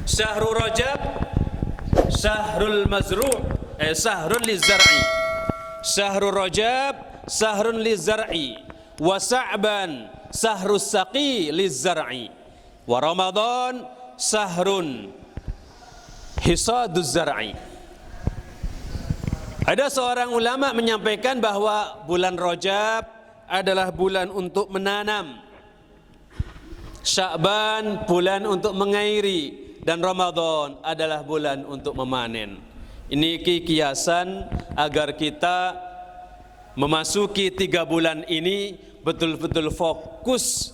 Syahrul Rajab syahrul mazru', syahrul lizar'i. Syahrul Rajab syahrun lizar'i, wa Sa'ban syahrus saqi lizar'i, wa Ramadan syahrun hisaduz zar'i. Ada seorang ulama menyampaikan bahwa bulan Rajab adalah bulan untuk menanam, Sya'ban bulan untuk mengairi, dan Ramadan adalah bulan untuk memanen. Ini kiasan agar kita memasuki 3 bulan ini betul-betul fokus,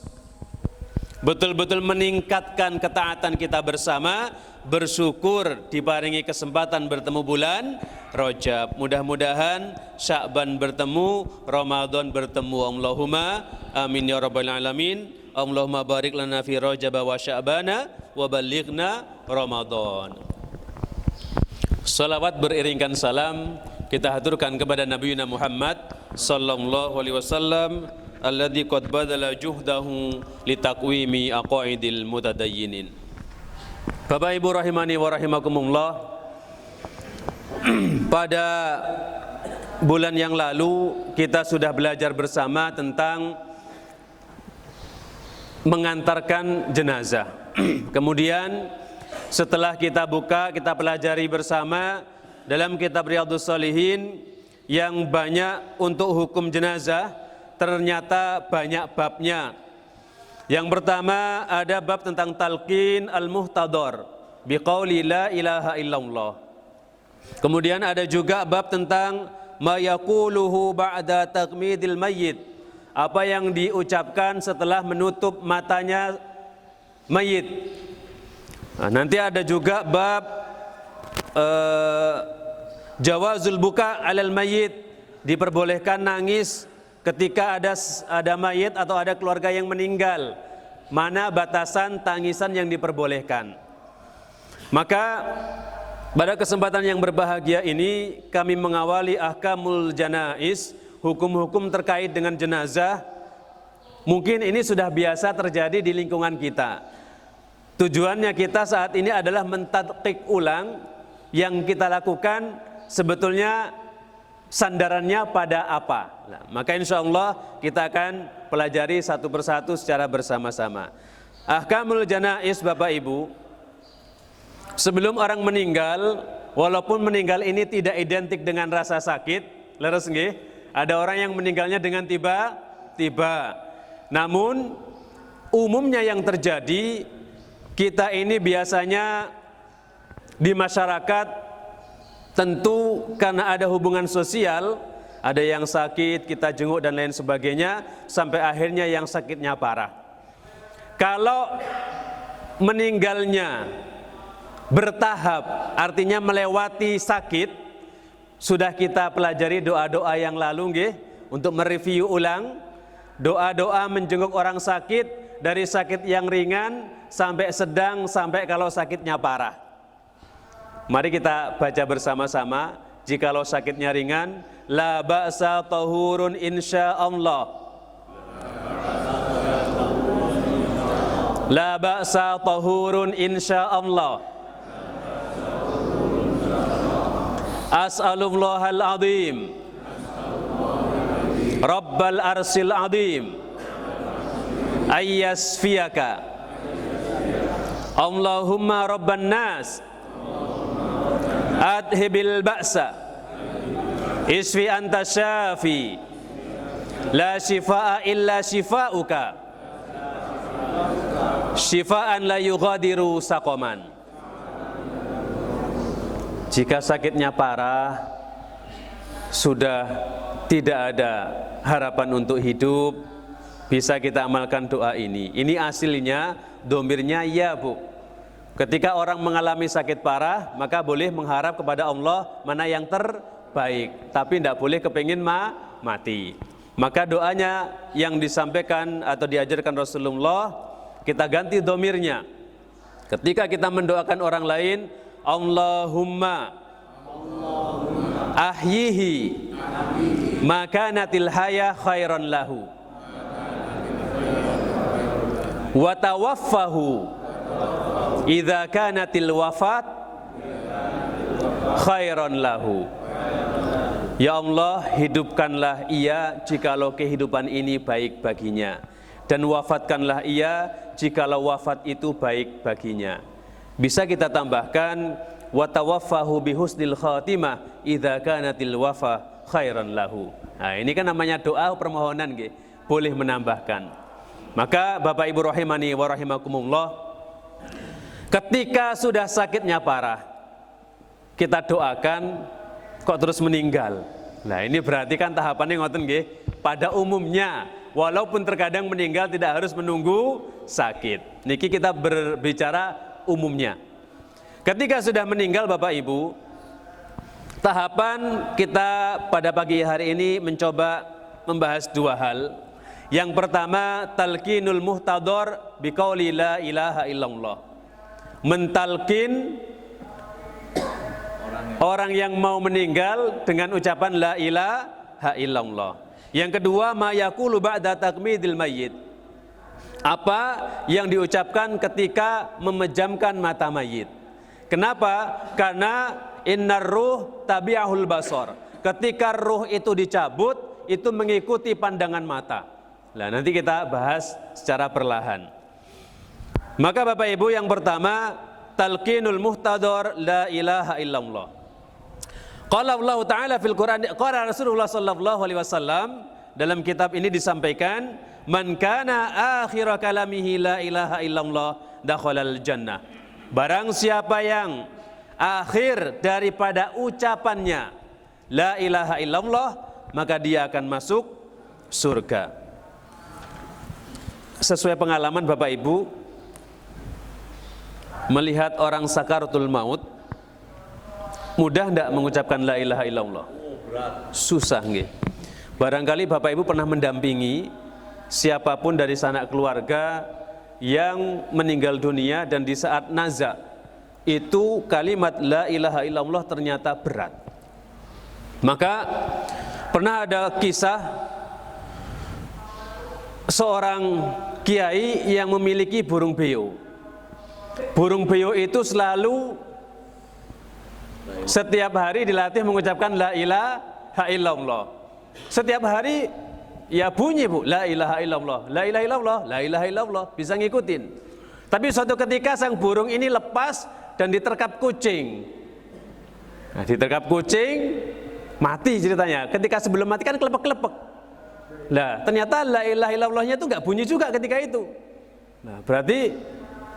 betul-betul meningkatkan ketaatan kita bersama, bersyukur diparingi kesempatan bertemu bulan Rajab. Mudah-mudahan Sya'ban bertemu, Ramadan bertemu. Allahumma amin ya rabbal alamin. Allahumma barik lana fi Rajab wa Sya'bana wa balighna Ramadan. Salawat beriringkan salam kita haturkan kepada Nabi Muhammad sallallahu alaihi wasallam alladzi qad badala juhdahu litaqwimi aqaidil mutadayyinin. Bapak Ibu rahimani wa rahimakumullah, pada bulan yang lalu kita sudah belajar bersama tentang mengantarkan jenazah. Kemudian setelah kita buka, kita pelajari bersama dalam kitab Riyadhus Shalihin yang banyak untuk hukum jenazah, ternyata banyak babnya. Yang pertama ada bab tentang talqin al-muhtadar biqauli la ilaha illallah. Kemudian ada juga bab tentang ma yaquluhu ba'da taqmidil mayyit, apa yang diucapkan setelah menutup matanya mayit. Nah, nanti ada juga bab jawazul buka alal mayit, diperbolehkan nangis ketika ada mayit atau ada keluarga yang meninggal. Mana batasan tangisan yang diperbolehkan? Maka pada kesempatan yang berbahagia ini kami mengawali ahkamul janaiz, hukum-hukum terkait dengan jenazah. Mungkin ini sudah biasa terjadi di lingkungan kita. Tujuannya kita saat ini adalah mentadqiq ulang yang kita lakukan sebetulnya sandarannya pada apa. Nah, maka insya Allah kita akan pelajari satu persatu secara bersama-sama. Ahkamul janaiz Bapak Ibu, sebelum orang meninggal, walaupun meninggal ini tidak identik dengan rasa sakit, leres nggih? Ada orang yang meninggalnya dengan tiba-tiba. Namun umumnya yang terjadi, kita ini biasanya di masyarakat tentu karena ada hubungan sosial, ada yang sakit, kita jenguk dan lain sebagainya, sampai akhirnya yang sakitnya parah. Kalau meninggalnya bertahap, artinya melewati sakit, sudah kita pelajari doa-doa yang lalu nggih, untuk mereview ulang doa-doa menjenguk orang sakit, dari sakit yang ringan sampai sedang, sampai kalau sakitnya parah. Mari kita baca bersama-sama. Jikalau sakitnya ringan, la ba'sa tahurun insyaallah. La ba'sa tahurun insyaallah. As'alullahal azim Rabbal arsil azim ayyasfiyaka Allahumma rabban nas adhibil ba'sa isfi anta syafi la shifaa illa shifauka shifaan la yughadiru saqaman. Jika sakitnya parah, sudah tidak ada harapan untuk hidup, bisa kita amalkan doa ini. Ini aslinya domirnya ya Bu. Ketika orang mengalami sakit parah, maka boleh mengharap kepada Allah mana yang terbaik, tapi tidak boleh kepingin mati. Maka doanya yang disampaikan atau diajarkan Rasulullah, kita ganti domirnya. Ketika kita mendoakan orang lain, Allahumma ahyihi makanatil haya khairan lahu wa tawaffahu idza kanatil wafat khairan lahu. Ya Allah, hidupkanlah ia jikalau kehidupan ini baik baginya, dan wafatkanlah ia jikalau wafat itu baik baginya. Bisa kita tambahkan wa tawaffahu bihusnil khatimah idza kanatil wafa khairan lahu. Nah, ini kan namanya doa permohonan nggih. Boleh menambahkan. Maka Bapak Ibu rahimani wa rahimakumullah, ketika sudah sakitnya parah, kita doakan kok terus meninggal. Nah, ini berarti kan tahapannya ngoten nggih. Pada umumnya, walaupun terkadang meninggal tidak harus menunggu sakit. Niki kita berbicara umumnya. Ketika sudah meninggal Bapak Ibu, tahapan kita pada pagi hari ini mencoba membahas dua hal. Yang pertama, talqinul muhtador biqauli la ilaha illallah. Mentalkin orang yang mau meninggal dengan ucapan la ilaha illallah. Yang kedua, ma yaqulu ba'da takmidil mayyit. Apa yang diucapkan ketika memejamkan mata mayit. Kenapa? Karena innar ruh tabi'ahul basar. Ketika ruh itu dicabut, itu mengikuti pandangan mata. Nah, nanti kita bahas secara perlahan. Maka Bapak Ibu, yang pertama, talqinul muhtador la ilaha illallah. Qala Allah Ta'ala fil Quran, qala Rasulullah sallallahu alaihi wasallam, dalam kitab ini disampaikan, man kana akhir kalamihi la ilaha illallah dakhalal jannah. Barang siapa yang akhir daripada ucapannya la ilaha illallah, maka dia akan masuk surga. Sesuai pengalaman Bapak Ibu, melihat orang sakaratul maut, mudah enggak mengucapkan la ilaha illallah? Susah nggih. Barangkali Bapak Ibu pernah mendampingi siapapun dari sanak keluarga yang meninggal dunia dan di saat naza itu kalimat la ilaha illallah ternyata berat. Maka pernah ada kisah seorang kiai yang memiliki burung beo. Burung beo itu selalu setiap hari dilatih mengucapkan la ilaha illallah. Setiap hari ya bunyi Bu, la ilaha illallah, la ilaha illallah, la ilaha illallah, bisa ngikutin. Tapi suatu ketika sang burung ini lepas dan diterkap kucing. Nah, diterkap kucing, mati ceritanya. Ketika sebelum mati kan kelepek-kelepek. Nah, ternyata la ilaha illallahnya itu enggak bunyi juga ketika itu. Nah, berarti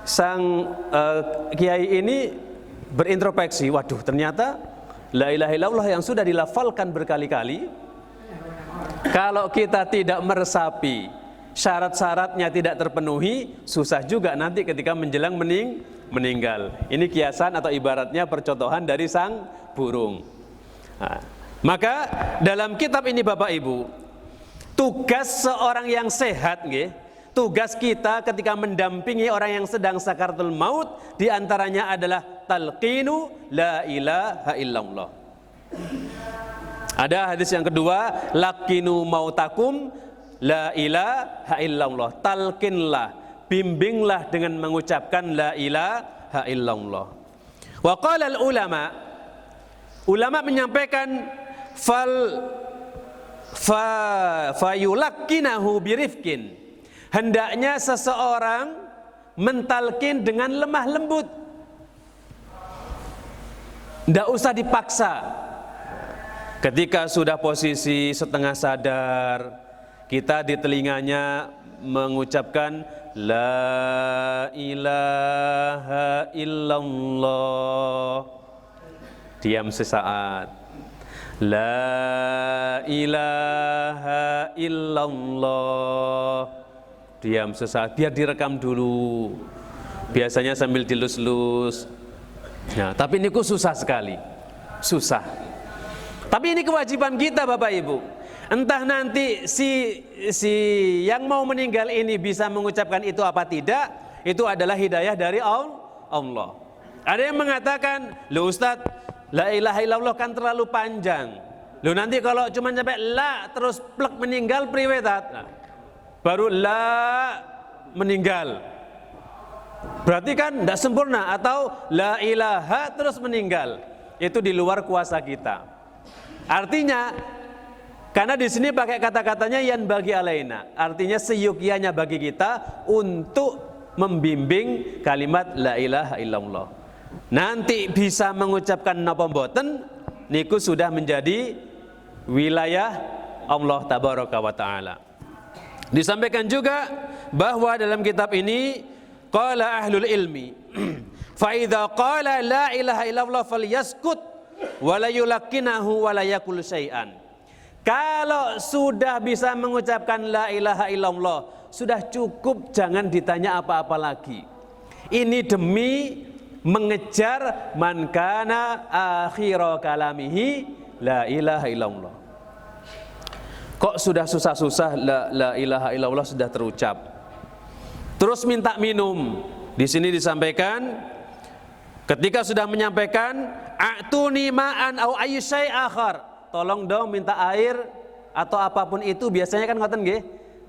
sang kiai ini berintrospeksi, waduh ternyata la ilaha illallah yang sudah dilafalkan berkali-kali, kalau kita tidak meresapi, syarat-syaratnya tidak terpenuhi, susah juga nanti ketika menjelang meninggal. Ini kiasan atau ibaratnya percontohan dari sang burung. Nah, maka dalam kitab ini Bapak Ibu, tugas seorang yang sehat nggih, tugas kita ketika mendampingi orang yang sedang sakaratul maut diantaranya adalah talqinu la ilaha illallah. Ada hadis yang kedua, laqinu mautakum la ilaha illallah. Talqinlah, bimbinglah dengan mengucapkan la ilaha illallah. Wa qala al ulama menyampaikan fayulaqqinahu birifqin. Hendaknya seseorang mentalkin dengan lemah lembut. Tidak usah dipaksa. Ketika sudah posisi setengah sadar, kita di telinganya mengucapkan la ilaha illallah. Diam sesaat. La ilaha illallah. Diam sesaat, biar direkam dulu. Biasanya sambil dilus-lus. Nah, tapi ini kok susah sekali. Susah. Tapi ini kewajiban kita Bapak Ibu. Entah nanti si yang mau meninggal ini bisa mengucapkan itu apa tidak, itu adalah hidayah dari Allah. Ada yang mengatakan, "Loh Ustaz, la ilaha illallah kan terlalu panjang. Loh nanti kalau cuma sampai la terus plek meninggal priwetat." Nah, baru la meninggal. berarti kan tidak sempurna. Atau la ilaha terus meninggal, itu di luar kuasa kita. Artinya, karena di sini pakai kata-katanya yan bagi alaina, artinya seyukianya bagi kita untuk membimbing kalimat la ilaha illallah. Nanti bisa mengucapkan napa mboten niku sudah menjadi wilayah Allah tabaraka wa taala. Disampaikan juga bahwa dalam kitab ini qala ahlul ilmi fa idza qala la ilaha illallah falyaskut wa la yulakkinahu wa la yaqul syai'an. Kalau sudah bisa mengucapkan la ilaha illallah, sudah cukup, jangan ditanya apa-apa lagi. Ini demi mengejar man kana akhira kalamihi la ilaha illallah. Kok sudah susah-susah la ilaha illallah sudah terucap. Terus minta minum. Di sini disampaikan ketika sudah menyampaikan a'tuni ma'an au ayy syai' akhar. Tolong dong minta air atau apapun itu, biasanya kan ngoten nggih.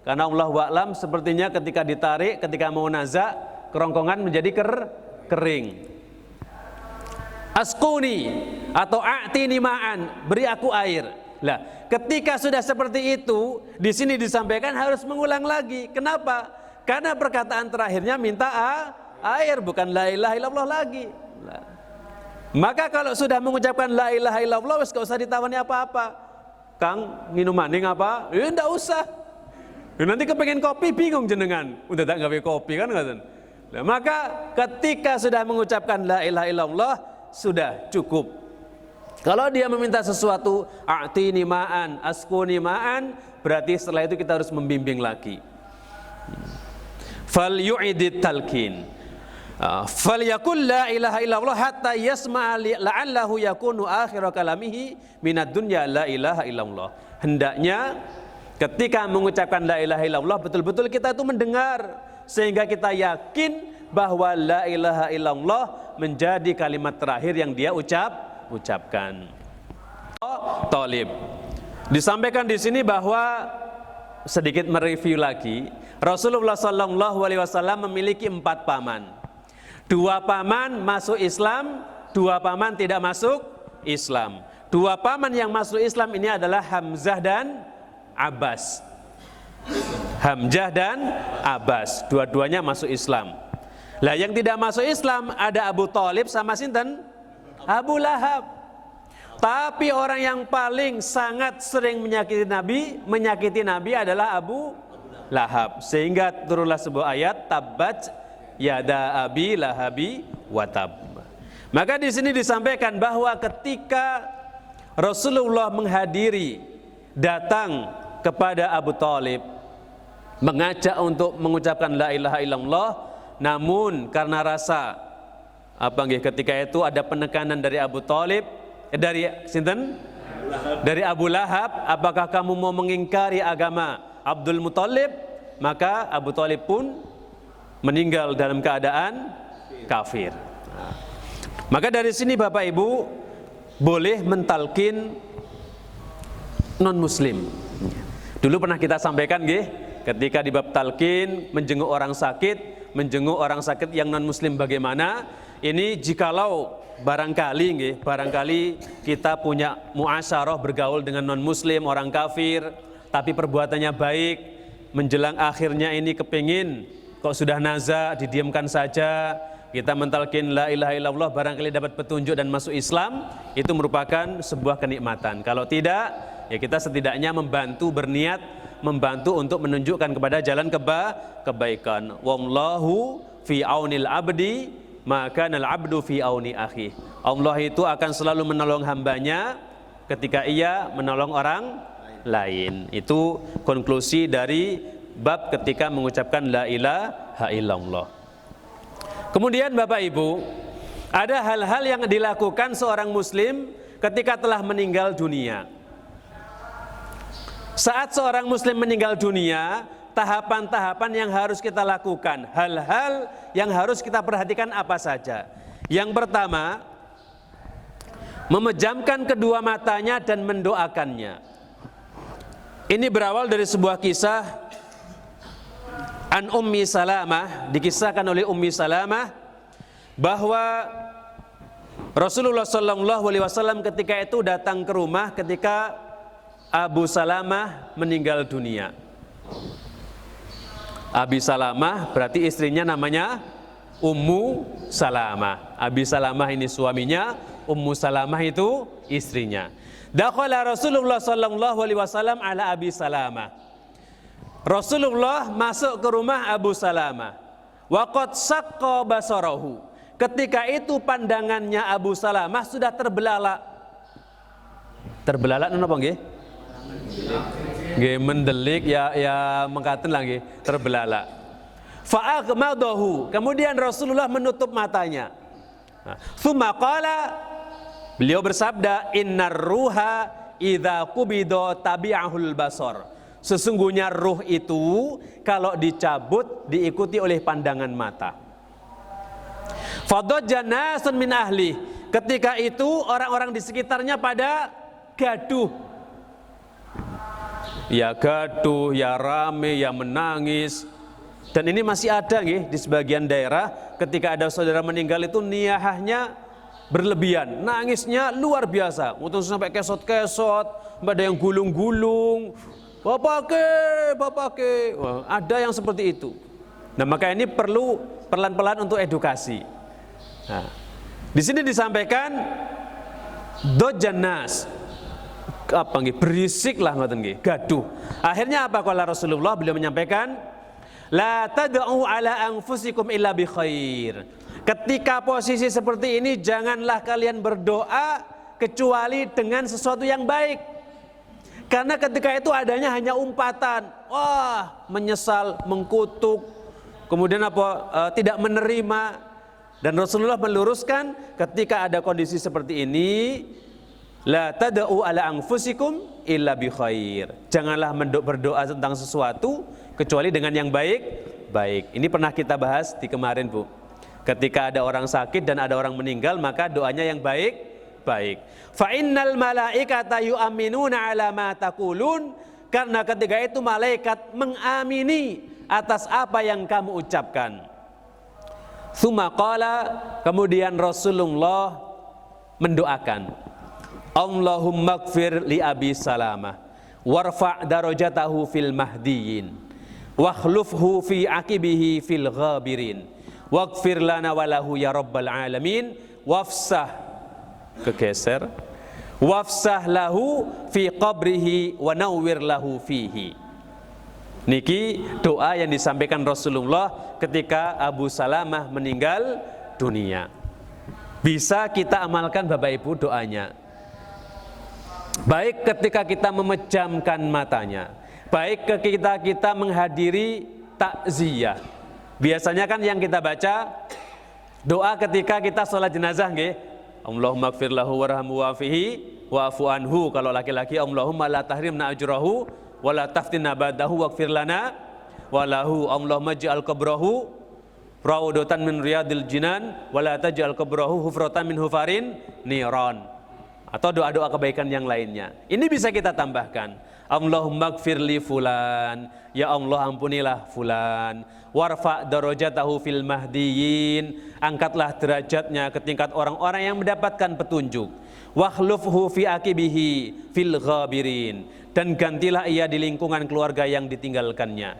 Karena Allah wa'lam sepertinya ketika ditarik, ketika mau nazak, kerongkongan menjadi kering. Asquni atau a'tini ma'an, beri aku air. Lah, ketika sudah seperti itu, di sini disampaikan harus mengulang lagi. Kenapa? Karena perkataan terakhirnya minta air, bukan la ilaha illallah lagi. Maka kalau sudah mengucapkan la ilaha illallah, wis gak usah ditawani apa-apa. Kang, minum maning apa? Enggak usah. Nanti kepengen kopi bingung jenengan. Udah tak gawe kopi kan ngoten. Nah, maka ketika sudah mengucapkan la ilaha illallah sudah cukup. Kalau dia meminta sesuatu, a'tini ma'an, askuni ma'an, berarti setelah itu kita harus membimbing lagi. Fal yu'idit talqin. Falyakul la ilaha illallah hatta yasma'a la'allahu yakunu akhir kalamihi minad dunya la ilaha illallah. Hendaknya ketika mengucapkan la ilaha illallah betul-betul kita itu mendengar sehingga kita yakin bahwa la ilaha illallah menjadi kalimat terakhir yang dia ucapkan. Thalib. Disampaikan di sini bahwa sedikit mereview lagi, Rasulullah sallallahu alaihi wasallam memiliki 4 paman. 2 paman masuk Islam, 2 paman tidak masuk Islam. 2 paman yang masuk Islam ini adalah Hamzah dan Abbas. Hamzah dan Abbas, dua-duanya masuk Islam. Lah yang tidak masuk Islam ada Abu Thalib sama sinten? Abu Lahab. Tapi orang yang paling sangat sering menyakiti Nabi adalah Abu Lahab. Sehingga turunlah sebuah ayat tabbat yada abi lahabi watab. Maka di sini disampaikan bahwa ketika Rasulullah menghadiri, datang kepada Abu Thalib, mengajak untuk mengucapkan la ilaha illallah, namun karena rasa ketika itu ada penekanan dari Abu Thalib, dari sinten? Dari Abu Lahab, apakah kamu mau mengingkari agama Abdul Muthalib? Maka Abu Thalib pun meninggal dalam keadaan kafir. Maka dari sini Bapak Ibu boleh mentalkin non muslim. Dulu pernah kita sampaikan nggih, ketika di bab talqin menjenguk orang sakit yang non muslim bagaimana? Ini jikalau barangkali kita punya muasyarah bergaul dengan non muslim, orang kafir, tapi perbuatannya baik, menjelang akhirnya ini kepingin kok sudah naza, didiamkan saja, kita mentalkin la ilaha illallah, barangkali dapat petunjuk dan masuk Islam, itu merupakan sebuah kenikmatan. Kalau tidak, ya kita setidaknya berniat membantu untuk menunjukkan kepada jalan kebaikan. Wallahu fi aunil abdi, maka nal abdu fi auni akhi. Allah itu akan selalu menolong hambanya ketika ia menolong orang lain. Itu konklusi dari bab ketika mengucapkan la ilaha illallah. Kemudian Bapak Ibu, ada hal-hal yang dilakukan seorang muslim ketika telah meninggal dunia. Saat seorang muslim meninggal dunia, tahapan-tahapan yang harus kita lakukan, hal-hal yang harus kita perhatikan apa saja. Yang pertama, memejamkan kedua matanya dan mendoakannya. Ini berawal dari sebuah kisah An Ummi Salamah, dikisahkan oleh Ummi Salamah bahwa Rasulullah sallallahu alaihi wasallam ketika itu datang ke rumah ketika Abu Salamah meninggal dunia. Abi Salamah berarti istrinya namanya Ummu Salamah. Abi Salamah ini suaminya, Ummu Salamah itu istrinya. Dakhala Rasulullah sallallahu alaihi wasallam ala Abi Salamah. Rasulullah masuk ke rumah Abu Salamah. Wa qad saqqa basarahu. Ketika itu pandangannya Abu Salamah sudah terbelalak. Terbelalak napa nggih? Nggih mendelik ya mengkaten lah nggih, terbelalak. Fa'aghmadahu, kemudian Rasulullah menutup matanya. Tsumma qala, beliau bersabda, innar ruha idza qubida tabi'ahul basar. Sesungguhnya ruh itu kalau dicabut diikuti oleh pandangan mata. Fadajja nasun min ahli, ketika itu orang-orang di sekitarnya pada gaduh. Ya gaduh, ya rame, ya menangis. Dan ini masih ada nih di sebagian daerah, ketika ada saudara meninggal itu niyahahnya berlebihan, nangisnya luar biasa, utus sampai kesot-kesot, ada yang gulung-gulung, bapak ke, wah, ada yang seperti itu. Nah maka ini perlu pelan-pelan untuk edukasi. Nah, di sini disampaikan dojanas, apa nih, berisik lah ngoten nggih, gaduh. Akhirnya apa kala Rasulullah, beliau menyampaikan, la tad'u ala anfusikum illa bi khair. Ketika posisi seperti ini janganlah kalian berdoa kecuali dengan sesuatu yang baik. Karena ketika itu adanya hanya umpatan, wah, menyesal, mengkutuk, kemudian tidak menerima. Dan Rasulullah meluruskan ketika ada kondisi seperti ini, la tad'u ala anfusikum illa bi khair. Janganlah berdoa tentang sesuatu kecuali dengan yang baik. Ini pernah kita bahas di kemarin, Bu. Ketika ada orang sakit dan ada orang meninggal, maka doanya yang baik. Fa innal malaikata yu'minuna ala ma taqulun, karena ketika itu malaikat mengamini atas apa yang kamu ucapkan. Tsumma qala, kemudian Rasulullah mendoakan, Allahumma ighfir li Abi Salamah warfa' darajatahu fil mahdiyin wakhlufhu fi aqibihi fil ghabirin waghfir lana walahu ya rabbal alamin wafsah lahu fi qabrihi wa nawwir lahu fihi. Niki doa yang disampaikan Rasulullah ketika Abu Salamah meninggal dunia. Bisa kita amalkan Bapak Ibu doanya, baik ketika kita memejamkan matanya, baik ketika kita menghadiri takziah. Biasanya kan yang kita baca doa ketika kita sholat jenazah nggih, Allahumma ighfir lahu warhamhu wa'afihi wa'fu anhu. Kalau laki-laki, Allahumma la tahrimna ajrahu wa la taftinna ba'dahu waghfir lana walahu. Allahumma ij'al qabrahu raudatan min riyadil jinan wa la taj'al qabrahu hufratan min hufarin niran. Atau doa-doa kebaikan yang lainnya. Ini bisa kita tambahkan. Allahumma ighfirli fulan, ya Allah ampunilah fulan. Warfa' darajatahu fil mahdiyin, angkatlah derajatnya ke tingkat orang-orang yang mendapatkan petunjuk. Wakhlufhu fi aqibihi fil ghabirin, dan gantilah ia di lingkungan keluarga yang ditinggalkannya.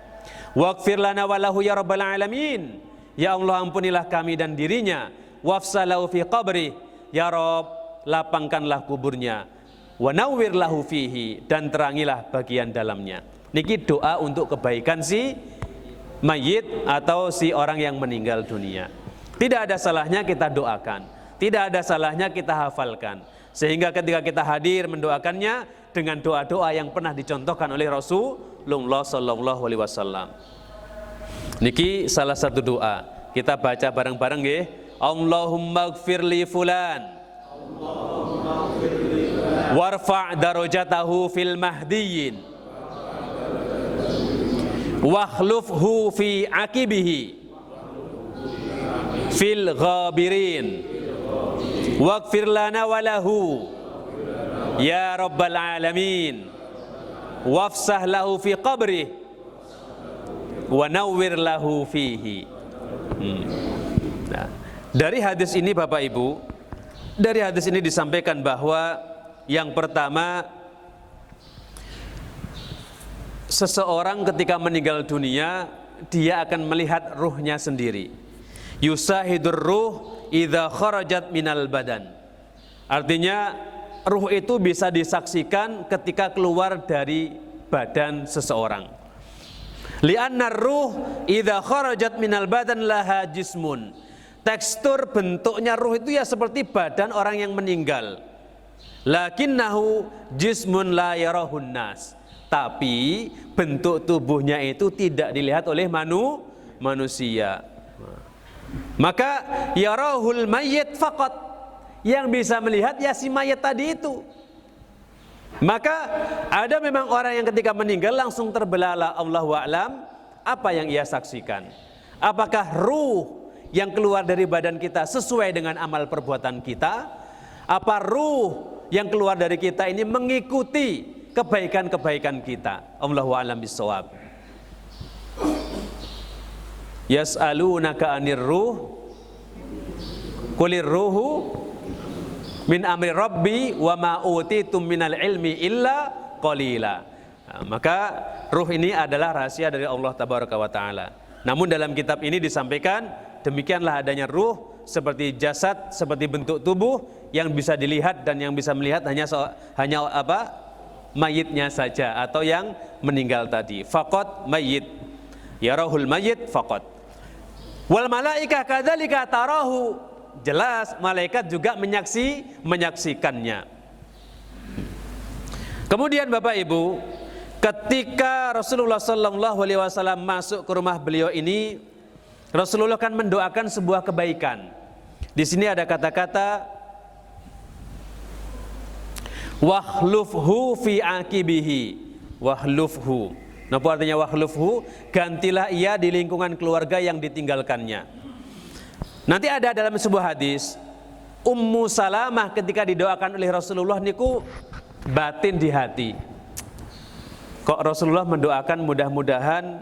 Waghfir lana walahu ya rabbal alamin, ya Allah ampunilah kami dan dirinya. Wafsalahu fi qabri, ya Rabb lapangkanlah kuburnya. Wa nawwir lahu fihi, dan terangilah bagian dalamnya. Niki doa untuk kebaikan si mayit atau si orang yang meninggal dunia. Tidak ada salahnya kita doakan, tidak ada salahnya kita hafalkan, sehingga ketika kita hadir mendoakannya dengan doa-doa yang pernah dicontohkan oleh Rasulullah sallallahu alaihi wasallam. Niki salah satu doa, kita baca bareng-bareng nggih. Allahumma ighfirli fulan warfa' darajatahu fil mahdiyin wakhlufhu fi aqibihi fil ghabirin waghfir lana walahu ya rabbal alamin wafsah lahu fi qabrih wa nawwir lahu fihi. Nah, dari hadis ini Bapak Ibu, dari hadis ini disampaikan bahwa yang pertama, seseorang ketika meninggal dunia dia akan melihat ruhnya sendiri. Yusahidur ruh idza kharajat minal badan. Artinya ruh itu bisa disaksikan ketika keluar dari badan seseorang. Li'anna ruh idza kharajat minal badan laha jismun. Tekstur bentuknya ruh itu ya seperti badan orang yang meninggal. Lakinnahu jismun la yarahun nas. Tapi bentuk tubuhnya itu tidak dilihat oleh manusia. Maka yarahul mayyit faqat. Yang bisa melihat ya si mayat tadi itu. Maka ada memang orang yang ketika meninggal langsung terbelalak, Allahu a'lam, apa yang ia saksikan? Apakah ruh yang keluar dari badan kita sesuai dengan amal perbuatan kita? Apa ruh yang keluar dari kita ini mengikuti kebaikan-kebaikan kita? Allahu a'lam bissawab. Yas'alunaka 'anir ruh qulir ruhu min amri rabbi wa ma utitum minal ilmi illa qalila. Nah, maka ruh ini adalah rahasia dari Allah tabaraka wa taala. Namun dalam kitab ini disampaikan demikianlah adanya ruh seperti jasad, seperti bentuk tubuh yang bisa dilihat dan yang bisa melihat hanya mayitnya saja atau yang meninggal tadi. Faqat mayit. Yarahul mayit faqat. Wal malaikah kadzalika tarahu. Jelas malaikat juga menyaksikannya. Kemudian Bapak Ibu, ketika Rasulullah sallallahu alaihi wasallam masuk ke rumah beliau ini, Rasulullah kan mendoakan sebuah kebaikan. Di sini ada kata-kata wahlufhu fi aqibihi. Wahlufhu. Apa artinya wahlufhu? Gantilah ia di lingkungan keluarga yang ditinggalkannya. Nanti ada dalam sebuah hadis, Ummu Salamah ketika didoakan oleh Rasulullah niku batin di hati. Kok Rasulullah mendoakan mudah-mudahan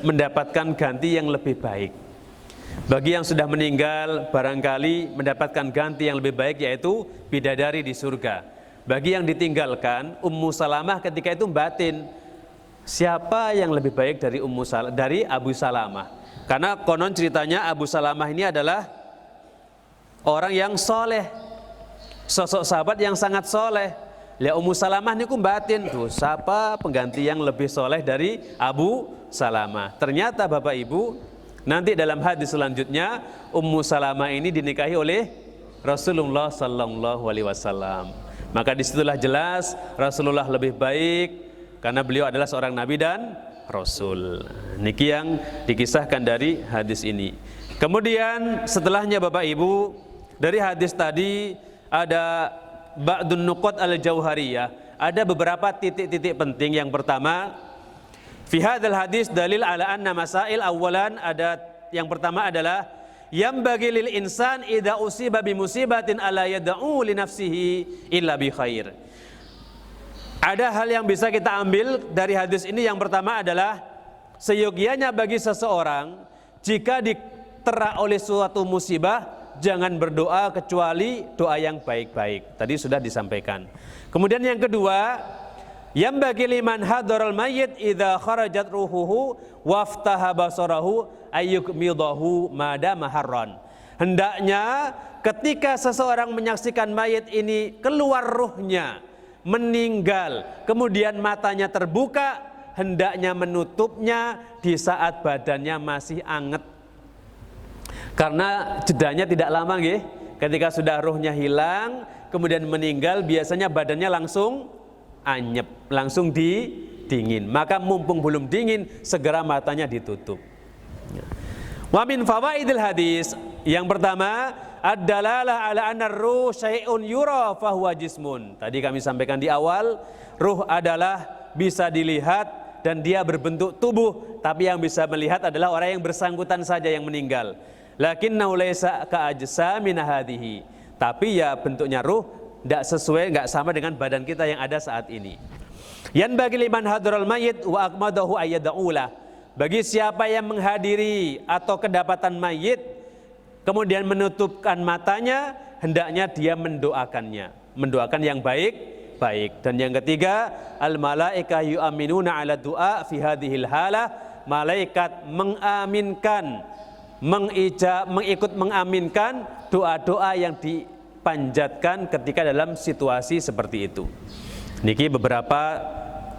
mendapatkan ganti yang lebih baik. Bagi yang sudah meninggal barangkali mendapatkan ganti yang lebih baik yaitu bidadari di surga. Bagi yang ditinggalkan, Ummu Salamah ketika itu batin, siapa yang lebih baik dari dari Abu Salamah? Karena konon ceritanya Abu Salamah ini adalah orang yang soleh, sosok sahabat yang sangat soleh. Lihat Ummu Salamah ini batin tuh, siapa pengganti yang lebih soleh dari Abu Salamah? Ternyata Bapak Ibu, nanti dalam hadis selanjutnya Ummu Salamah ini dinikahi oleh Rasulullah Sallallahu Alaihi Wasallam. Maka disitulah jelas Rasulullah lebih baik karena beliau adalah seorang nabi dan Rasul. Niki yang dikisahkan dari hadis ini. Kemudian setelahnya Bapak Ibu, dari hadis tadi ada ba'dun nuqat al-jauhariyah. Ada beberapa titik-titik penting. Yang pertama, fi hadzal hadis dalil ala anna masail awalan, ada yang pertama adalah yang bagi lil insan idza usiba bi musibatin ala yad'u li nafsihi illa bi khair. Ada hal yang bisa kita ambil dari hadis ini. Yang pertama adalah seyogianya bagi seseorang jika diterpa oleh suatu musibah jangan berdoa kecuali doa yang baik-baik. Tadi sudah disampaikan. Kemudian yang kedua, yang bagi liman hadaral mayyit idza kharajat ruhuhu waftaha basarahu ayyukmidahu madama harran. Hendaknya ketika seseorang menyaksikan mayit ini keluar ruhnya, meninggal, kemudian matanya terbuka, hendaknya menutupnya di saat badannya masih anget. Karena jedanya tidak lama nggih. Ketika sudah ruhnya hilang, kemudian meninggal, biasanya badannya langsung anyep, langsung dingin. Maka mumpung belum dingin, segera matanya ditutup. Wa min fawaidil hadis, yang pertama ad-dalalah ala anna ruh syai'un yura fahuwa jismun. Tadi kami sampaikan di awal, ruh adalah bisa dilihat dan dia berbentuk tubuh, tapi yang bisa melihat adalah orang yang bersangkutan saja yang meninggal. Lakinnahu laisa ka'ajsamina hadhihi. Tapi ya bentuknya ruh enggak sama dengan badan kita yang ada saat ini. Yan bagi liman hadral mayyit wa aqmadahu ayyad'ula. bagi siapa yang menghadiri atau kedapatan mayit kemudian menutupkan matanya, hendaknya dia mendoakan yang baik. Dan yang ketiga, al malaika yu'minuna ala du'a fi hadhil halah, malaikat mengaminkan, mengikut mengaminkan doa-doa yang dipanjatkan ketika dalam situasi seperti itu. Niki beberapa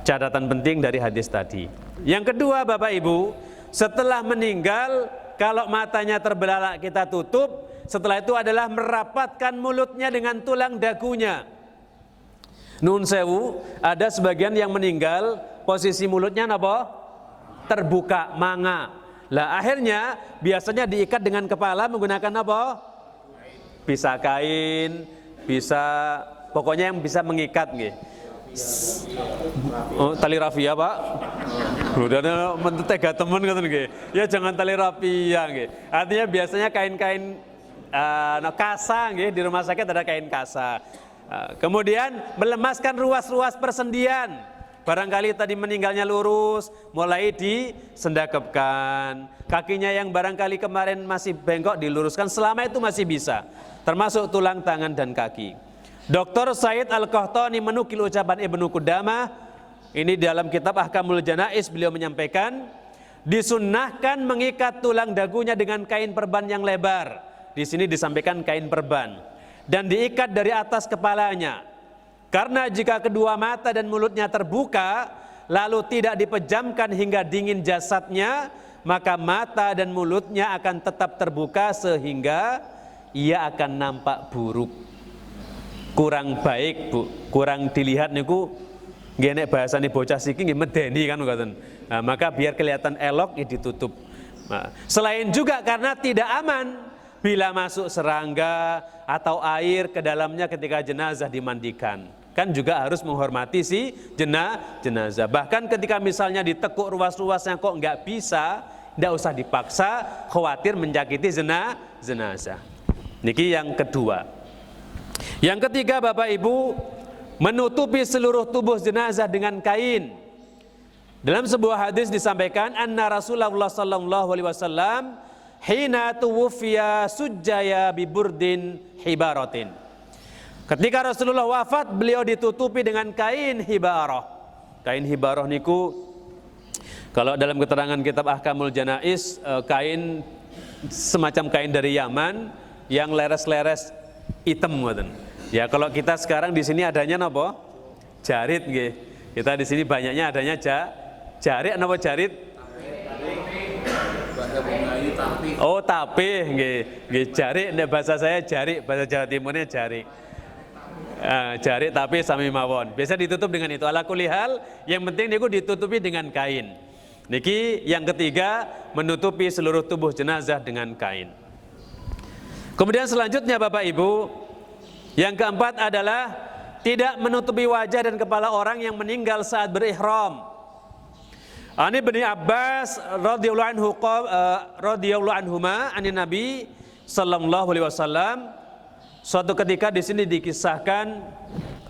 catatan penting dari hadis tadi. Yang kedua, Bapak Ibu, setelah meninggal, kalau matanya terbelalak kita tutup, setelah itu adalah merapatkan mulutnya dengan tulang dagunya. Nun sewu, ada sebagian yang meninggal posisi mulutnya apa? Terbuka, manga. Lah akhirnya biasanya diikat dengan kepala menggunakan apa? Bisa kain, bisa pokoknya yang bisa mengikat nggih. Oh, tali rafia, Pak. Udah mentega temen ngoten nggih. Ya jangan tali rafia nggih. Artinya biasanya kain-kain kasa nggih, di rumah sakit ada kain kasa. Kemudian melemaskan ruas-ruas persendian. Barangkali tadi meninggalnya lurus, mulai disendakepkan. Kakinya yang barangkali kemarin masih bengkok diluruskan, selama itu masih bisa. Termasuk tulang tangan dan kaki. Dr. Said Al-Qahtani menukil ucapan Ibnu Qudamah, ini dalam kitab Ahkamul Janaiz beliau menyampaikan, disunnahkan mengikat tulang dagunya dengan kain perban yang lebar. Di sini disampaikan kain perban dan diikat dari atas kepalanya. Karena jika kedua mata dan mulutnya terbuka lalu tidak dipejamkan hingga dingin jasadnya, maka mata dan mulutnya akan tetap terbuka sehingga ia akan nampak buruk. Kurang baik, Bu, kurang dilihat niku nggih nek bahasane bocah siki nggih medeni kan ngoten. Nah, maka biar kelihatan elok ya ditutup. Nah, selain juga karena tidak aman bila masuk serangga atau air ke dalamnya ketika jenazah dimandikan. Kan juga harus menghormati si jenazah. Bahkan ketika misalnya ditekuk ruas-ruasnya kok nggak bisa, nggak usah dipaksa, khawatir menyakiti jenazah. Niki yang kedua. Yang ketiga, Bapak Ibu, menutupi seluruh tubuh jenazah dengan kain. Dalam sebuah hadis disampaikan, anna Rasulullah sallallahu alaihi wasallam hina tuwfiya sujjaya bi burdin hibaratin. Ketika Rasulullah wafat, beliau ditutupi dengan kain hibarah. Kain hibarah niku kalau dalam keterangan kitab Ahkamul Janaiz, kain semacam kain dari Yaman yang leres-leres hitam ngoten. Ya kalau kita sekarang di sini adanya napa? Jarit nggih. Kita di sini banyaknya adanya jarit napa jarit? Oh, tapih nggih. Nggih jarik nek bahasa saya jarik, bahasa Jawa Timurnya jarik. Jarik tapi sami mawon. Biasa ditutup dengan itu. Ala kulli hal, yang penting niku ditutupi dengan kain. Niki yang ketiga, menutupi seluruh tubuh jenazah dengan kain. Kemudian selanjutnya Bapak Ibu, yang keempat adalah tidak menutupi wajah dan kepala orang yang meninggal saat berihram. Ani bin Abbas radhiyallahu anhuma anin Nabi sallallahu alaihi wasallam, suatu ketika di sini dikisahkan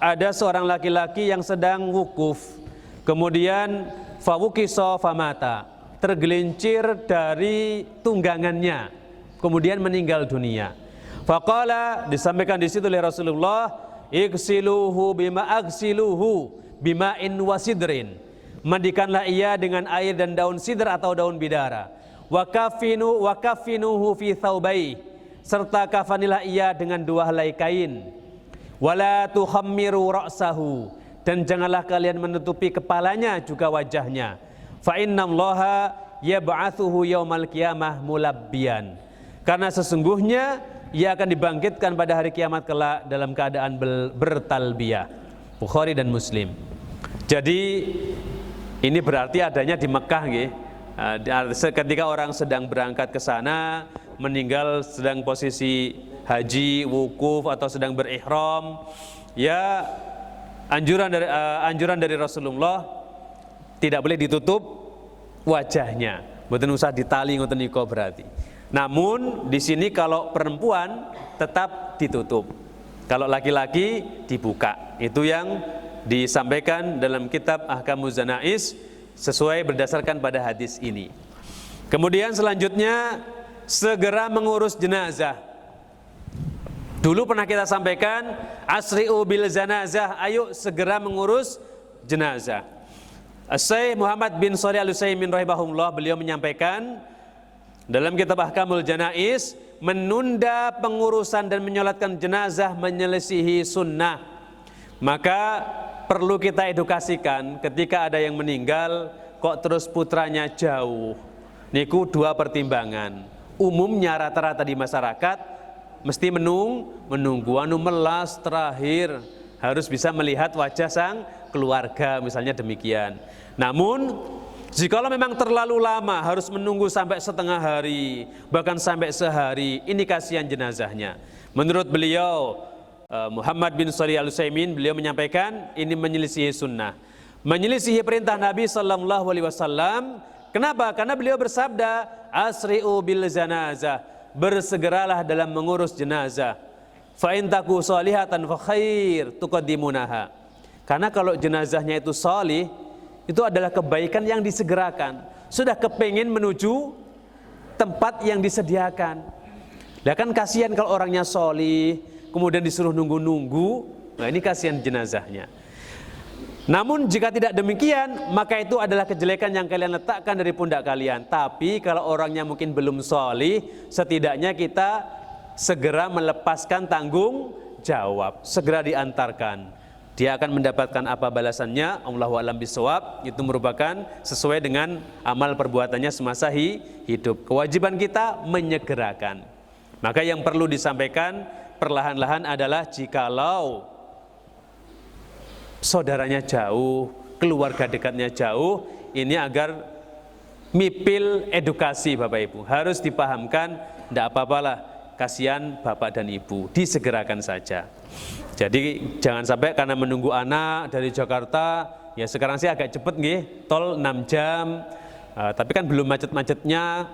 ada seorang laki-laki yang sedang wukuf. Kemudian fawukiso famata, tergelincir dari tunggangannya, kemudian meninggal dunia. Faqala, disampaikan di situ oleh Rasulullah, igsiluhu bima'in wasidrin, mandikanlah ia dengan air dan daun sidr atau daun bidara. Wa kafinuhu fi thawbai, serta kafanilah ia dengan 2 helai kain. Wala tuhammiru ra'sahu, dan janganlah kalian menutupi kepalanya juga wajahnya. Fa innallaha yab'atsuhu yaumal qiyamah mulabbiyan, karena sesungguhnya ia akan dibangkitkan pada hari kiamat kelak dalam keadaan bertalbiyah. Bukhari dan Muslim. Jadi ini berarti adanya di Mekah nggih. Ketika orang sedang berangkat ke sana, meninggal sedang posisi haji, wukuf atau sedang berihram, ya anjuran dari Rasulullah tidak boleh ditutup wajahnya. Mboten usah ditali ngoten niku berarti. Namun di sini kalau perempuan tetap ditutup. Kalau laki-laki dibuka. Itu yang disampaikan dalam kitab Ahkamuz Janaiz sesuai berdasarkan pada hadis ini. Kemudian selanjutnya segera mengurus jenazah. Dulu pernah kita sampaikan, asri'u bil janazah, ayo segera mengurus jenazah. Syekh Muhammad bin Shalih Al-Utsaimin rahimahullah, beliau menyampaikan dalam kitab Ahkamul Janaiz, menunda pengurusan dan menyolatkan jenazah menyelisihi sunnah. Maka perlu kita edukasikan, ketika ada yang meninggal kok terus putranya jauh. Niku dua pertimbangan. Umumnya rata-rata di masyarakat mesti menunggu anu melas terakhir, harus bisa melihat wajah sang keluarga, misalnya demikian. Namun jikalau memang terlalu lama, harus menunggu sampai setengah hari, bahkan sampai sehari, ini kasihan jenazahnya. Menurut beliau Muhammad bin Shalih Al-Utsaimin, beliau menyampaikan ini menyelisihi sunnah, menyelisihi perintah Nabi sallallahu alaihi wasallam. Kenapa? Karena beliau bersabda, asri'u bil janazah, bersegeralah dalam mengurus jenazah. Fa in taku sholihatan fa khair tuqaddimunaha. Karena kalau jenazahnya itu sholih, itu adalah kebaikan yang disegerakan. Sudah kepingin menuju tempat yang disediakan. Lah kan kasihan kalau orangnya sholih, kemudian disuruh nunggu-nunggu. Nah ini kasihan jenazahnya. Namun jika tidak demikian, maka itu adalah kejelekan yang kalian letakkan dari pundak kalian. Tapi kalau orangnya mungkin belum sholih, setidaknya kita segera melepaskan tanggung jawab, segera diantarkan. Dia akan mendapatkan apa balasannya, Allahu a'lam bishawab. Itu merupakan sesuai dengan amal perbuatannya semasa hidup. Kewajiban kita menyegerakan. Maka yang perlu disampaikan perlahan-lahan adalah jikalau saudaranya jauh, keluarga dekatnya jauh, ini agar mipil edukasi Bapak Ibu. Harus dipahamkan, tidak apa-apalah, kasihan Bapak dan Ibu, disegerakan saja. Jadi jangan sampai karena menunggu anak dari Jakarta, ya sekarang sih agak cepet nggih, tol 6 jam, tapi kan belum macet-macetnya,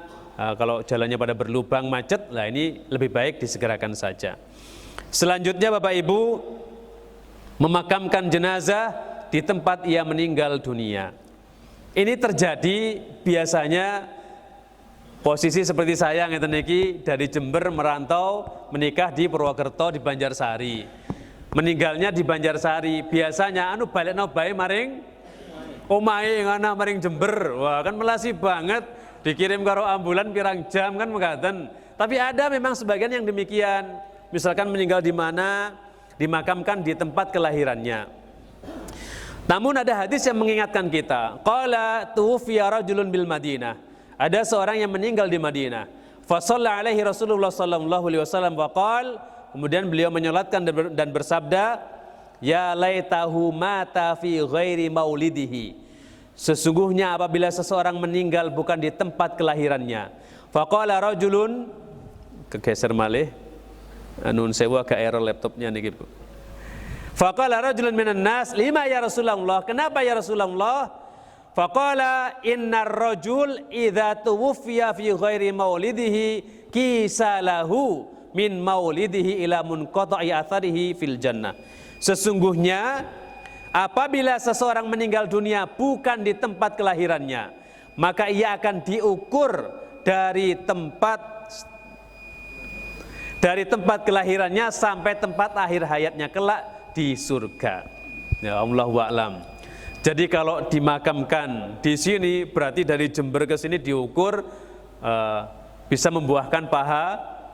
kalau jalannya pada berlubang macet, lah ini lebih baik disegerakan saja. Selanjutnya Bapak Ibu, memakamkan jenazah di tempat ia meninggal dunia. Ini terjadi biasanya posisi seperti saya ngeten niki, dari Jember merantau menikah di Purwokerto di Banjarsari. Meninggalnya di Banjarsari, biasanya balekno bae maring omahe ngana maring Jember. Wah, kan melasi banget, dikirim karo ambulan pirang jam kan mengatakan. Tapi ada memang sebagian yang demikian. Misalkan meninggal di mana, dimakamkan di tempat kelahirannya. Namun ada hadis yang mengingatkan kita. Qala tuwfiya rajulun bil Madinah. Ada seorang yang meninggal di Madinah. Fa shalla alaihi Rasulullah sallallahu alaihi wasallam wa qala, kemudian beliau menyolatkan dan bersabda, ya laitahu mata fi ghairi maulidihi. Sesungguhnya apabila seseorang meninggal bukan di tempat kelahirannya. Fa qala rajulun, kegeser malih. Anun sewa ke error laptopnya nih gitu. Faqala rajulun minan nas, lima ya Rasulullah, kenapa ya Rasulullah? Faqala innar rajul idza tuwfiya fi ghairi maulidihi kisalahu min maulidihi ila munqata'i atharihi fil jannah. Sesungguhnya apabila seseorang meninggal dunia bukan di tempat kelahirannya, maka ia akan diukur dari tempat kelahirannya sampai tempat akhir hayatnya kelak di surga. Ya Allahu a'lam. Jadi kalau dimakamkan di sini berarti dari Jember ke sini diukur bisa membuahkan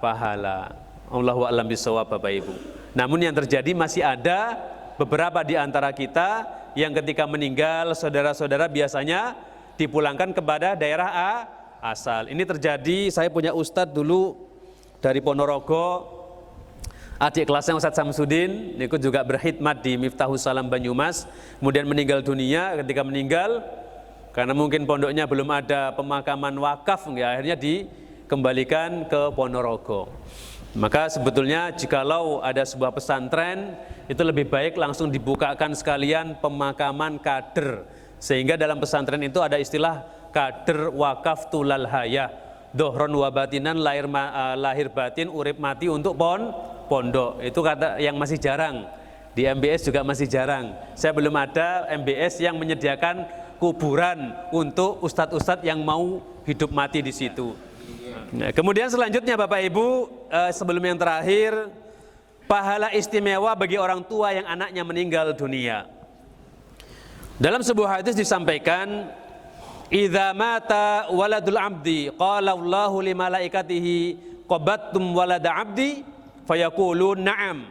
pahala. Allahu a'lam bishawab Bapak Ibu. Namun yang terjadi masih ada beberapa di antara kita yang ketika meninggal saudara-saudara biasanya dipulangkan kepada daerah asal. Ini terjadi, saya punya ustadz dulu dari Ponorogo, adik kelasnya Ustadz Samsudin, niku juga berkhidmat di Miftahus Salam Banyumas, kemudian meninggal dunia. Ketika meninggal, karena mungkin pondoknya belum ada pemakaman wakaf, ya, akhirnya dikembalikan ke Ponorogo. Maka sebetulnya jikalau ada sebuah pesantren, itu lebih baik langsung dibukakan sekalian pemakaman kader, sehingga dalam pesantren itu ada istilah kader wakaf tulal hayah. Dohron wa batinan, lahir batin, urip mati untuk pondok. Itu kata yang masih jarang. Di MBS juga masih jarang. Saya belum ada MBS yang menyediakan kuburan untuk ustadz-ustadz yang mau hidup mati di situ. Nah, kemudian selanjutnya Bapak Ibu, sebelum yang terakhir, pahala istimewa bagi orang tua yang anaknya meninggal dunia. Dalam sebuah hadis disampaikan, idza mata waladul abdi qala Allahu li malaikatihi qabattum walada abdi fayaqulun na'am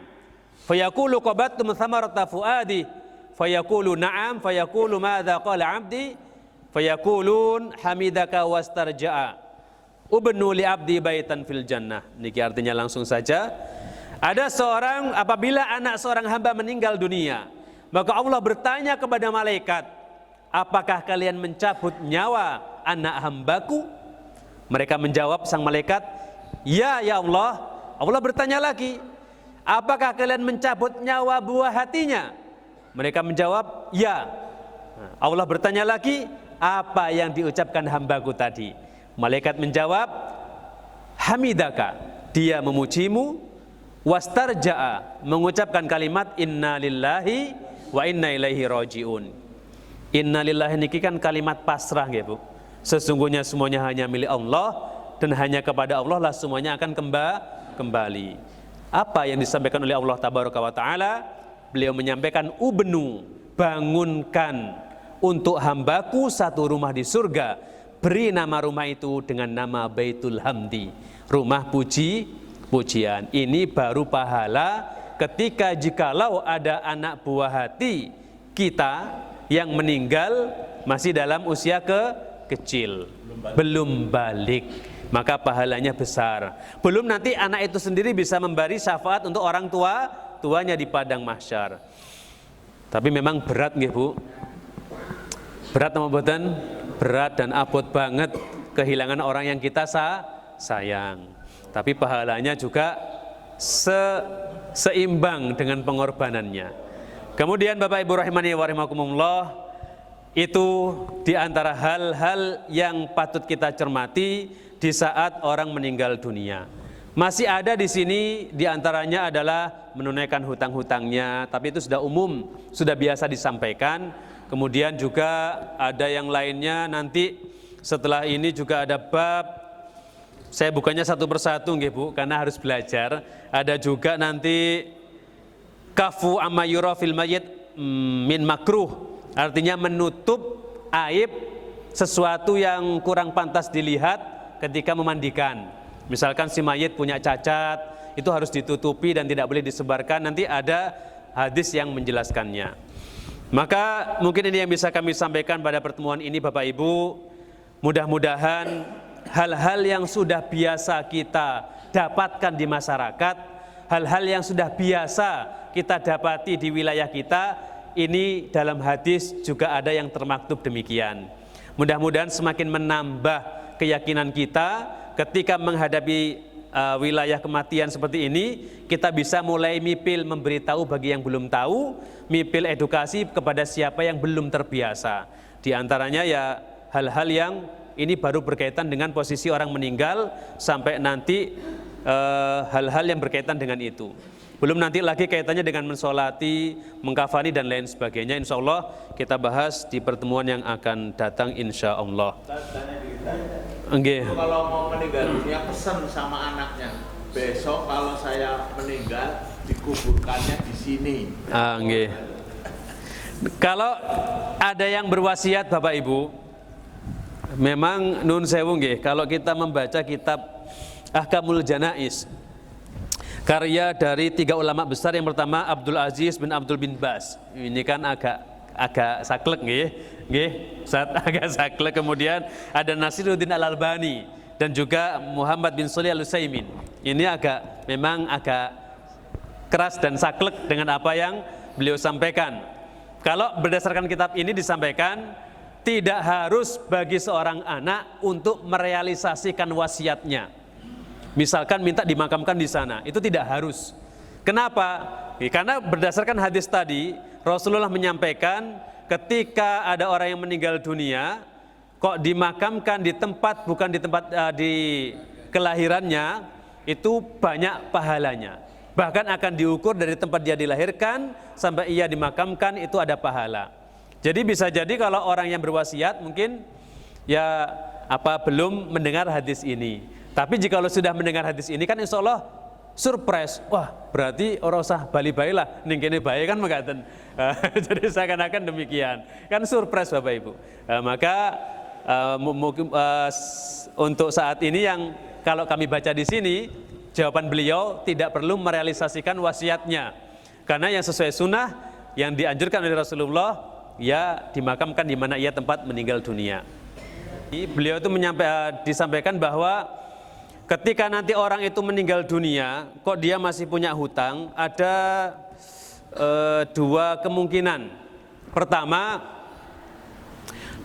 fayaqulu qabattum thamarata fuadi fayaqulu na'am fayaqulu madza qala abdi fayaqulun hamidaka wastarja'a ubnu li abdi baitan fil jannah. Niki artinya langsung saja, ada seorang, apabila anak seorang hamba meninggal dunia, maka Allah bertanya kepada malaikat, apakah kalian mencabut nyawa anak hambaku? Mereka menjawab sang malaikat, ya Allah. Allah bertanya lagi, apakah kalian mencabut nyawa buah hatinya? Mereka menjawab, ya. Allah bertanya lagi, apa yang diucapkan hambaku tadi? Malaikat menjawab, hamidaka, dia memujimu, wastarja'a, mengucapkan kalimat inna lillahi wa inna ilaihi raji'un. Inna lillahi niki kan kalimat pasrah ya Bu. Sesungguhnya semuanya hanya milik Allah dan hanya kepada Allah lah semuanya akan kembali. Apa yang disampaikan oleh Allah Tabaraka wa Ta'ala? Beliau menyampaikan, ubnu, bangunkan untuk hambaku satu rumah di surga. Beri nama rumah itu dengan nama Baitul Hamdi, rumah pujian. Ini baru pahala ketika jikalau ada anak buah hati kita yang meninggal masih dalam usia kecil, belum balik, maka pahalanya besar. Belum nanti anak itu sendiri bisa memberi syafaat untuk orang tuanya di padang mahsyar. Tapi memang berat nggih Bu. Berat apa mboten? Berat dan abot banget kehilangan orang yang kita sayang. Tapi pahalanya juga seimbang dengan pengorbanannya. Kemudian Bapak Ibu rahimani wa rahimakumullah, itu di antara hal-hal yang patut kita cermati di saat orang meninggal dunia. Masih ada di sini di antaranya adalah menunaikan hutang-hutangnya, tapi itu sudah umum, sudah biasa disampaikan. Kemudian juga ada yang lainnya, nanti setelah ini juga ada bab, saya bukannya satu persatu nggih Bu, karena harus belajar. Ada juga nanti kafu amma yura fil mayyit min makruh, artinya menutup aib sesuatu yang kurang pantas dilihat ketika memandikan. Misalkan si mayit punya cacat, itu harus ditutupi dan tidak boleh disebarkan. Nanti ada hadis yang menjelaskannya. Maka mungkin ini yang bisa kami sampaikan pada pertemuan ini Bapak Ibu. Mudah-mudahan hal-hal yang sudah biasa kita dapatkan di masyarakat, hal-hal yang sudah biasa kita dapati di wilayah kita, ini dalam hadis juga ada yang termaktub demikian. Mudah-mudahan semakin menambah keyakinan kita ketika menghadapi wilayah kematian seperti ini, kita bisa mulai mipil memberitahu bagi yang belum tahu, mipil edukasi kepada siapa yang belum terbiasa. Di antaranya ya hal-hal yang ini baru berkaitan dengan posisi orang meninggal, sampai nanti hal-hal yang berkaitan dengan itu. Belum nanti lagi kaitannya dengan mensolati, mengkafani dan lain sebagainya. Insya Allah kita bahas di pertemuan yang akan datang insya Allah. Okay. Kalau mau meninggal dunia pesan sama anaknya, besok kalau saya meninggal dikuburkannya di sini. Okay. Kalau ada yang berwasiat Bapak Ibu, memang nun sewu nggih, kalau kita membaca kitab Ahkamul Janaiz, karya dari 3 ulama besar, yang pertama Abdul Aziz bin Abdul bin Baz. Ini kan agak saklek nggih, agak saklek. Kemudian ada Nasiruddin Al-Albani dan juga Muhammad bin Shalih Al-Utsaimin. Ini memang agak keras dan saklek dengan apa yang beliau sampaikan. Kalau berdasarkan kitab ini disampaikan, tidak harus bagi seorang anak untuk merealisasikan wasiatnya. Misalkan minta dimakamkan di sana, itu tidak harus. Kenapa? Karena berdasarkan hadis tadi, Rasulullah menyampaikan ketika ada orang yang meninggal dunia, kok dimakamkan di tempat bukan di tempat di kelahirannya, itu banyak pahalanya. Bahkan akan diukur dari tempat dia dilahirkan sampai ia dimakamkan, itu ada pahala. Jadi bisa jadi kalau orang yang berwasiat mungkin ya belum mendengar hadis ini. Tapi jika sudah mendengar hadis ini kan insya Allah surprise. Wah, berarti orang usah bali-bali lah ning kene bae kan mengatakan. Jadi seakan-akan demikian. Kan surprise Bapak Ibu. Maka untuk saat ini yang kalau kami baca di sini, jawaban beliau tidak perlu merealisasikan wasiatnya. Karena yang sesuai sunnah yang dianjurkan oleh Rasulullah ya dimakamkan di mana ia tempat meninggal dunia. Beliau itu disampaikan bahwa ketika nanti orang itu meninggal dunia, kok dia masih punya hutang, ada dua kemungkinan. Pertama,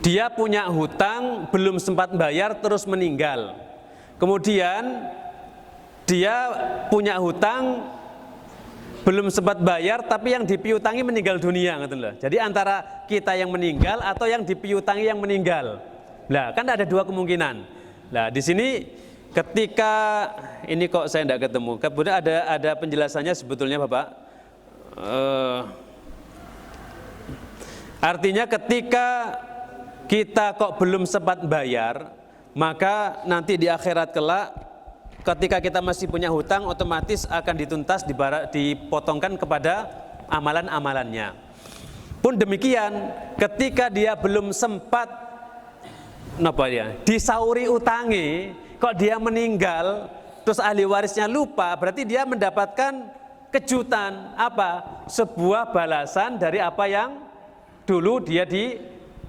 dia punya hutang belum sempat bayar terus meninggal. Kemudian dia punya hutang belum sempat bayar tapi yang dipiutangi meninggal dunia gitu loh. Jadi antara kita yang meninggal atau yang dipiutangi yang meninggal. Nah, kan ada dua kemungkinan. Nah, di sini ketika ini kok saya tidak ketemu. Kemudian ada penjelasannya sebetulnya Bapak. Artinya ketika kita kok belum sempat bayar, maka nanti di akhirat kelak ketika kita masih punya hutang otomatis akan dituntas, dipotongkan kepada amalan-amalannya. Pun demikian ketika dia belum sempat disauri utangi, kok dia meninggal terus ahli warisnya lupa, berarti dia mendapatkan kejutan apa? Sebuah balasan dari apa yang dulu dia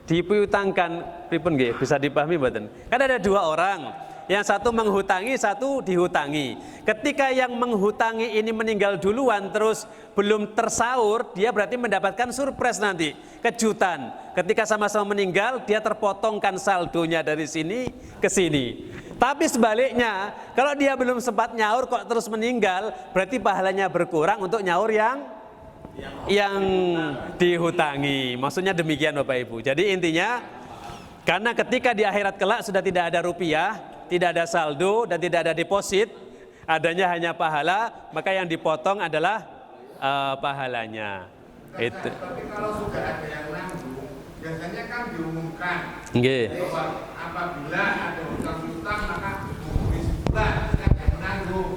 dipiutangkan. Pripun nggih, bisa dipahami mboten? Kan ada dua orang, yang satu menghutangi, satu dihutangi. Ketika yang menghutangi ini meninggal duluan terus belum tersaur, dia berarti mendapatkan surprise nanti, kejutan. Ketika sama-sama meninggal, dia terpotongkan saldonya dari sini ke sini. Tapi sebaliknya, kalau dia belum sempat nyaur kok terus meninggal, berarti pahalanya berkurang untuk nyaur yang dihutangi. Maksudnya demikian Bapak Ibu. Jadi intinya, karena ketika di akhirat kelak sudah tidak ada rupiah, tidak ada saldo dan tidak ada deposit, adanya hanya pahala, maka yang dipotong adalah pahalanya. Itu. Tapi kalau sudah ada yang nanggung, biasanya kan diumumkan. Nggih. Apabila ada hutang-hutang maka menghubungi sebulan yang menanggung.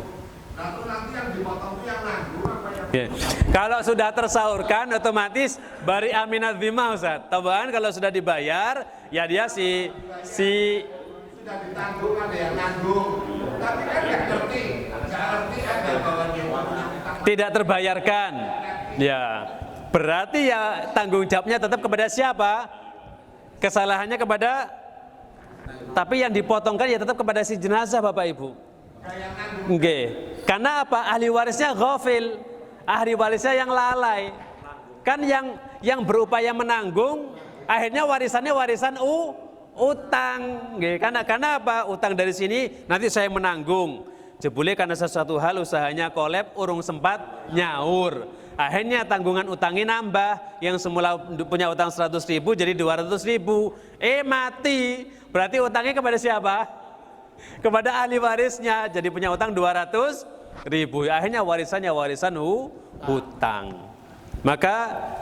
Lalu nanti yang dipotong itu yang nanggung apa yang? Yeah. Kalau sudah tersaurkan otomatis bari aminat dhimah Ustaz. Tambahan kalau sudah dibayar ya dia si sudah ditanggung ada yang nanggung. Tapi kan nggak ngerti ada bahwa dia tidak terbayarkan. Ya. Berarti ya tanggung jawabnya tetap kepada siapa? Kesalahannya kepada, tapi yang dipotongkan ya tetap kepada si jenazah Bapak Ibu. Nggih. Karena apa? Ahli warisnya ghafil. Ahli warisnya yang lalai. Kan yang berupaya menanggung akhirnya warisannya warisan utang. Nggih. Karena apa? Utang dari sini nanti saya menanggung. Jebule karena sesuatu hal usahanya kolab urung sempat nyaur. Akhirnya tanggungan utangnya nambah, yang semula punya utang 100.000 jadi 200.000. Mati. Berarti utangnya kepada siapa? Kepada ahli warisnya. Jadi punya utang 200.000. Akhirnya warisannya warisan hutang. Maka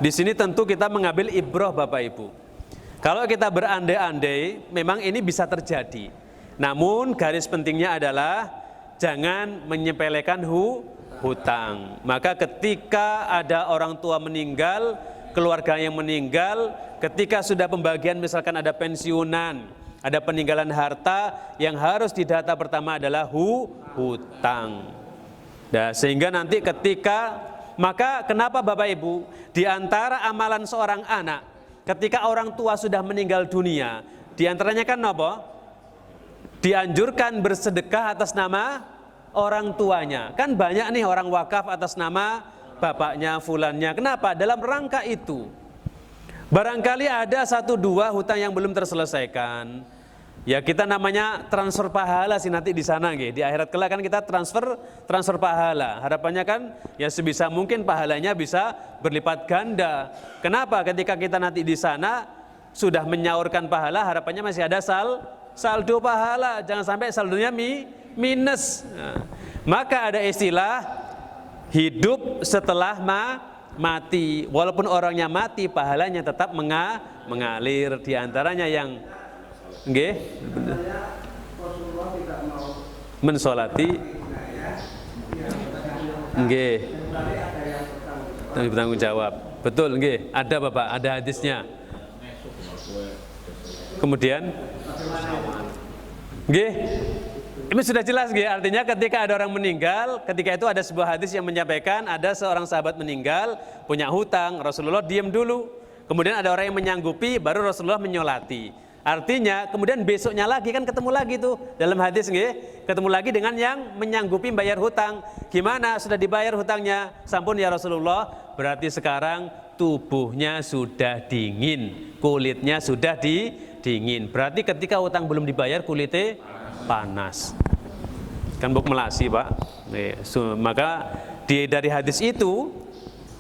di sini tentu kita mengambil ibrah Bapak Ibu. Kalau kita berandai-andai memang ini bisa terjadi. Namun garis pentingnya adalah jangan menyepelekan hutang. Maka ketika ada orang tua meninggal, keluarga yang meninggal, ketika sudah pembagian misalkan ada pensiunan, ada peninggalan harta, yang harus didata pertama adalah hutang. Nah, sehingga nanti maka kenapa Bapak Ibu, di antara amalan seorang anak ketika orang tua sudah meninggal dunia, di antaranya kan apa? Dianjurkan bersedekah atas nama orang tuanya. Kan banyak nih orang wakaf atas nama bapaknya, fulannya. Kenapa? Dalam rangka itu. Barangkali ada 1-2 hutang yang belum terselesaikan. Ya kita namanya transfer pahala sih nanti di sana gitu. Di akhirat kelak kan kita transfer pahala. Harapannya kan ya sebisa mungkin pahalanya bisa berlipat ganda. Kenapa? Ketika kita nanti di sana sudah menyaurkan pahala, harapannya masih ada saldo pahala. Jangan sampai saldonya minus. Nah, maka ada istilah hidup setelah mati. Walaupun orangnya mati, pahalanya tetap mengalir. Di antaranya yang nggih mensolati nggih bertanggung jawab. Betul nggih, ada Bapak, ada hadisnya. Kemudian nggih, ini sudah jelas nggih, artinya ketika ada orang meninggal, ketika itu ada sebuah hadis yang menyampaikan ada seorang sahabat meninggal, punya hutang, Rasulullah diam dulu. Kemudian ada orang yang menyanggupi, baru Rasulullah menyolati. Artinya kemudian besoknya lagi kan ketemu lagi tuh dalam hadis nggih, ketemu lagi dengan yang menyanggupi bayar hutang. Gimana, sudah dibayar hutangnya? Sampun ya Rasulullah, berarti sekarang tubuhnya sudah dingin, kulitnya sudah dingin. Berarti ketika hutang belum dibayar kulitnya panas. Kan buk melasi Pak. Maka dari hadis itu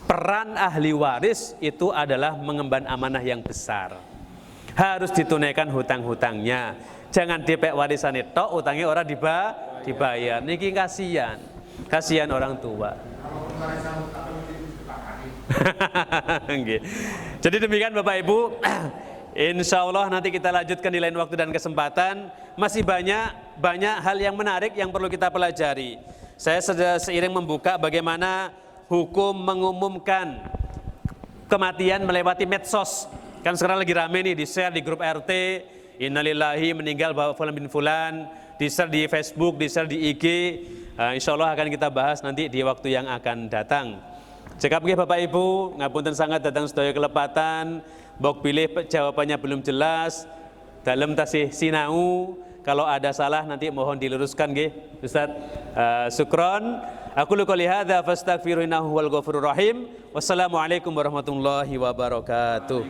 peran ahli waris itu adalah mengemban amanah yang besar. Harus ditunaikan hutang-hutangnya. Jangan dipek warisan itu hutangnya orang dibayar. Niki kasihan orang tua. Jadi demikian Bapak Ibu. Insya Allah nanti kita lanjutkan di lain waktu dan kesempatan. Masih banyak hal yang menarik yang perlu kita pelajari. Saya sudah seiring membuka bagaimana hukum mengumumkan kematian melewati medsos. Kan sekarang lagi rame nih, di-share di grup RT, innalillahi meninggal Bapak Fulan bin Fulan, di-share di Facebook, di-share di IG. Insya Allah akan kita bahas nanti di waktu yang akan datang. Cekap nggih Bapak Ibu, ngapunten sangat datang sedaya kelepatan. Bok pilih jawabannya belum jelas, dalam tasih sinau. Kalau ada salah nanti mohon diluruskan nggih Ustaz. Syukron. Aku qouli hadza fastaghfiruhu innahu huwal ghafurur rahim. Wassalamualaikum warahmatullahi wabarakatuh.